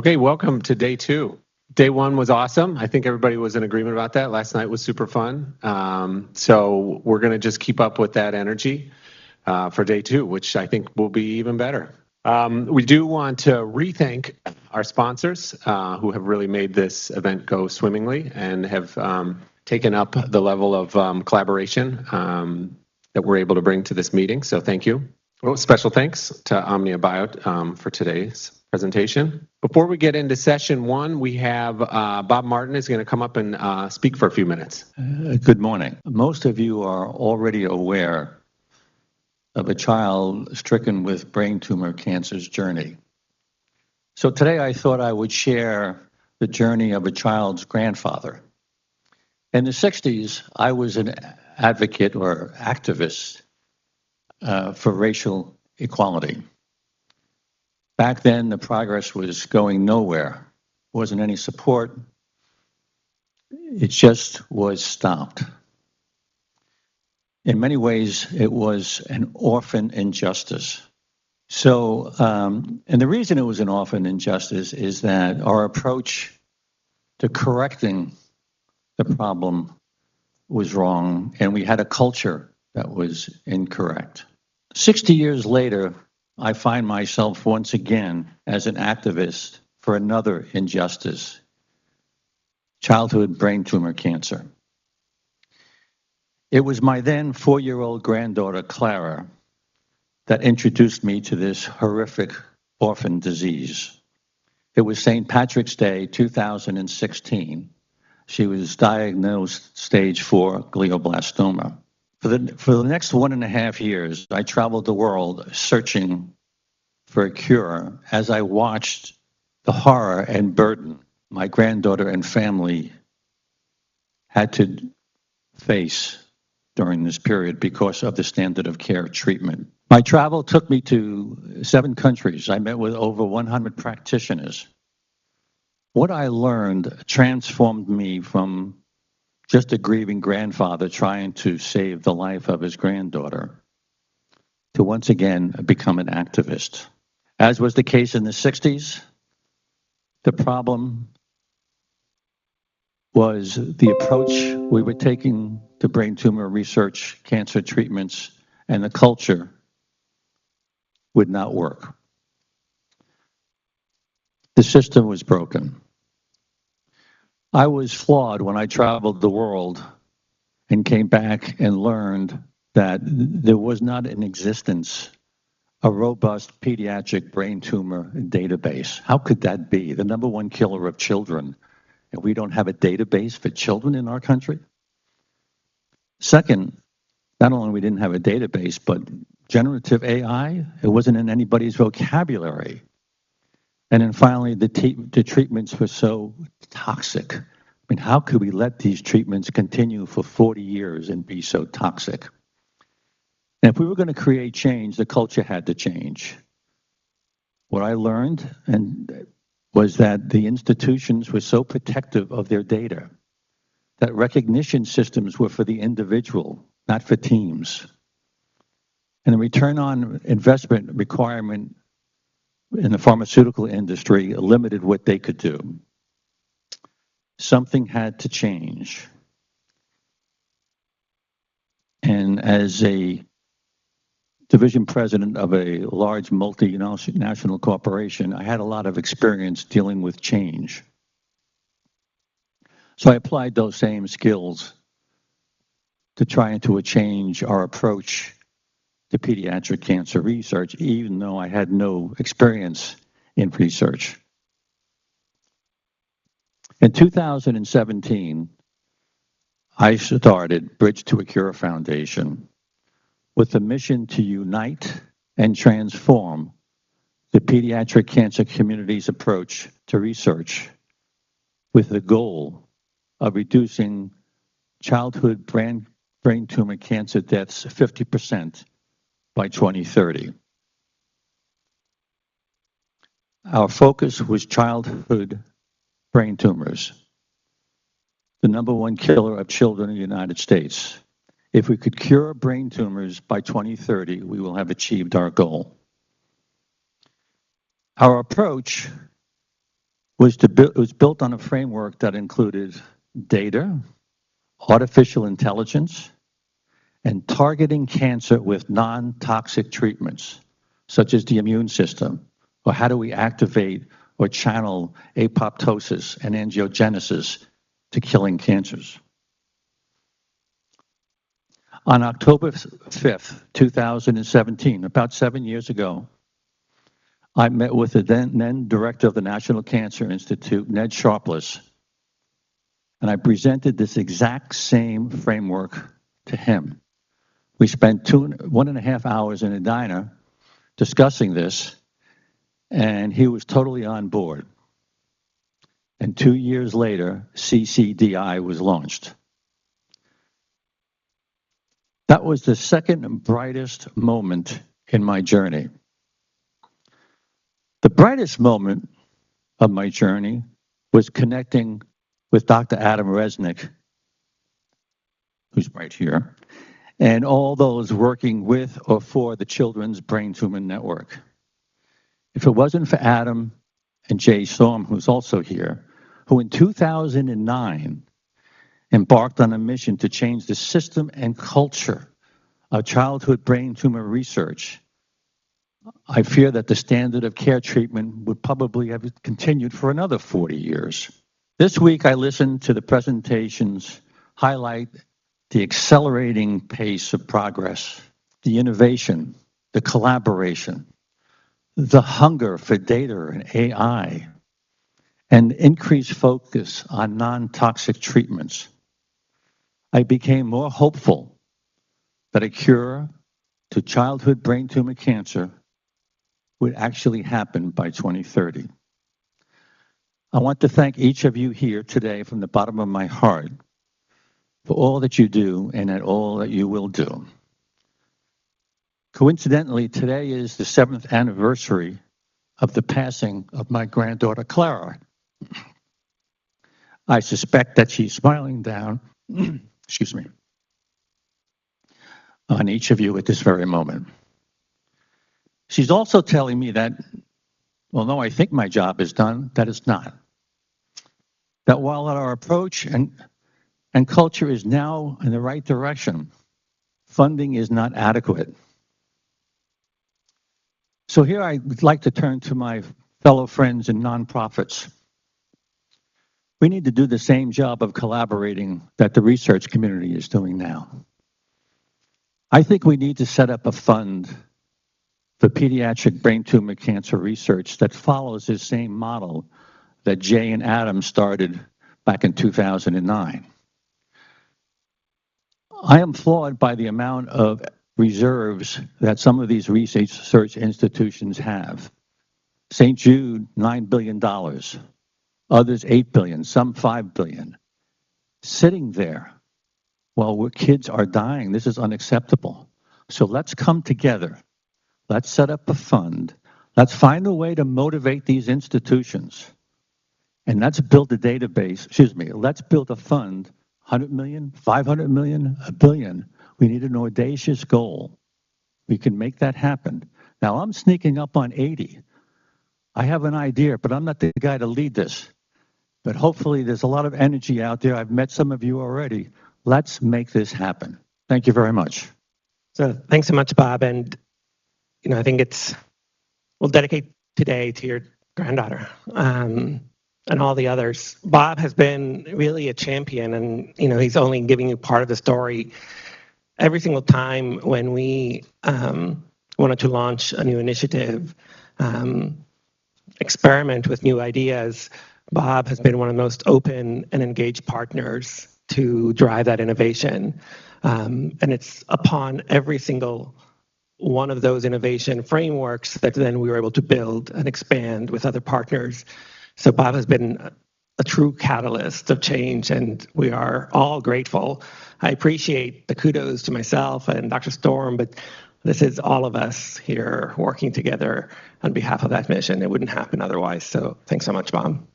Okay, welcome to day 2. Day 1 was awesome. I think everybody was in agreement about that. Last night was super fun. So we're going to just keep up with that energy for day 2, which I think will be even better. We do want to re-thank our sponsors who have really made this event go swimmingly and have taken up the level of collaboration that we're able to bring to this meeting. So thank you. Well, special thanks to Omnia Bio for today's presentation. Before we get into session 1, we have Bob Martin is going to come up and speak for a few minutes. Good morning. Most of you are already aware of a child stricken with brain tumor cancer's journey. So today I thought I would share the journey of a child's grandfather. In the 60s, I was an advocate or activist for racial equality. Back then, the progress was going nowhere. Wasn't any support. It just was stopped. In many ways, it was an orphan injustice. So, and the reason it was an orphan injustice is that our approach to correcting the problem was wrong, and we had a culture that was incorrect. 60 years later, I find myself once again as an activist for another injustice, childhood brain tumor cancer. It was my then 4-year-old granddaughter, Clara, that introduced me to this horrific orphan disease. It was St. Patrick's Day, 2016. She was diagnosed stage 4 glioblastoma. For the next 1.5 years, I traveled the world searching for a cure as I watched the horror and burden my granddaughter and family had to face during this period because of the standard of care treatment. My travel took me to 7 countries. I met with over 100 practitioners. What I learned transformed me from just a grieving grandfather trying to save the life of his granddaughter to once again become an activist. As was the case in the 60s, the problem was the approach we were taking to brain tumor research, cancer treatments, and the culture would not work. The system was broken. I was flawed when I traveled the world and came back and learned that there was not in existence a robust pediatric brain tumor database. How could that be? The #1 killer of children, and we don't have a database for children in our country? Second, not only we didn't have a database, but generative AI, it wasn't in anybody's vocabulary. And then finally, the treatments were so toxic. I mean, how could we let these treatments continue for 40 years and be so toxic? And if we were going to create change, the culture had to change. What I learned was that the institutions were so protective of their data that recognition systems were for the individual, not for teams. And the return on investment requirement in the pharmaceutical industry limited what they could do. Something had to change. And as a division president of a large multinational corporation, I had a lot of experience dealing with change. So I applied those same skills to trying to change our approach to pediatric cancer research, even though I had no experience in research. In 2017, I started Bridge to a Cure Foundation with the mission to unite and transform the pediatric cancer community's approach to research with the goal of reducing childhood brain tumor cancer deaths 50% by 2030. Our focus was childhood brain tumors, the #1 killer of children in the United States. If we could cure brain tumors by 2030, we will have achieved our goal. Our approach was built on a framework that included data, artificial intelligence, and targeting cancer with non-toxic treatments, such as the immune system, or how do we activate or channel apoptosis and angiogenesis to killing cancers. On October 5th, 2017, about 7 years ago, I met with the then director of the National Cancer Institute, Ned Sharpless, and I presented this exact same framework to him. We spent 1.5 hours in a diner discussing this, and he was totally on board. And 2 years later, CCDI was launched. That was the second brightest moment in my journey. The brightest moment of my journey was connecting with Dr. Adam Resnick, who's right here, and all those working with or for the Children's Brain Tumor Network. If it wasn't for Adam and Jay Storm, who's also here, who in 2009 embarked on a mission to change the system and culture of childhood brain tumor research, I fear that the standard of care treatment would probably have continued for another 40 years. This week, I listened to the presentations highlight the accelerating pace of progress, the innovation, the collaboration, the hunger for data and AI, and increased focus on non-toxic treatments. I became more hopeful that a cure to childhood brain tumor cancer would actually happen by 2030. I want to thank each of you here today from the bottom of my heart for all that you do and at all that you will do. Coincidentally, today is the 7th anniversary of the passing of my granddaughter, Clara. I suspect that she's smiling down, excuse me, on each of you at this very moment. She's also telling me that, although I think my job is done, that it's not. That while our approach and culture is now in the right direction, funding is not adequate. So here I would like to turn to my fellow friends in nonprofits. We need to do the same job of collaborating that the research community is doing now. I think we need to set up a fund for pediatric brain tumor cancer research that follows this same model that Jay and Adam started back in 2009. I am flawed by the amount of reserves that some of these research institutions have. St. Jude, $9 billion. Others, $8 billion, some $5 billion. Sitting there while kids are dying, this is unacceptable. So let's come together. Let's set up a fund. Let's find a way to motivate these institutions. And let's build a database, let's build a fund, 100 million, 500 million, $1 billion. We need an audacious goal. We can make that happen. Now, I'm sneaking up on 80. I have an idea, but I'm not the guy to lead this. But hopefully there's a lot of energy out there. I've met some of you already. Let's make this happen. Thank you very much. So thanks so much, Bob. And, I think we'll dedicate today to your granddaughter and all the others. Bob has been really a champion, and, he's only giving you part of the story. Every single time when we wanted to launch a new initiative, experiment with new ideas, Bob has been one of the most open and engaged partners to drive that innovation. And it's upon every single one of those innovation frameworks that then we were able to build and expand with other partners. So Bob has been a true catalyst of change, and we are all grateful. I appreciate the kudos to myself and Dr. Storm, but this is all of us here working together on behalf of that mission. It wouldn't happen otherwise. So thanks so much, Bob.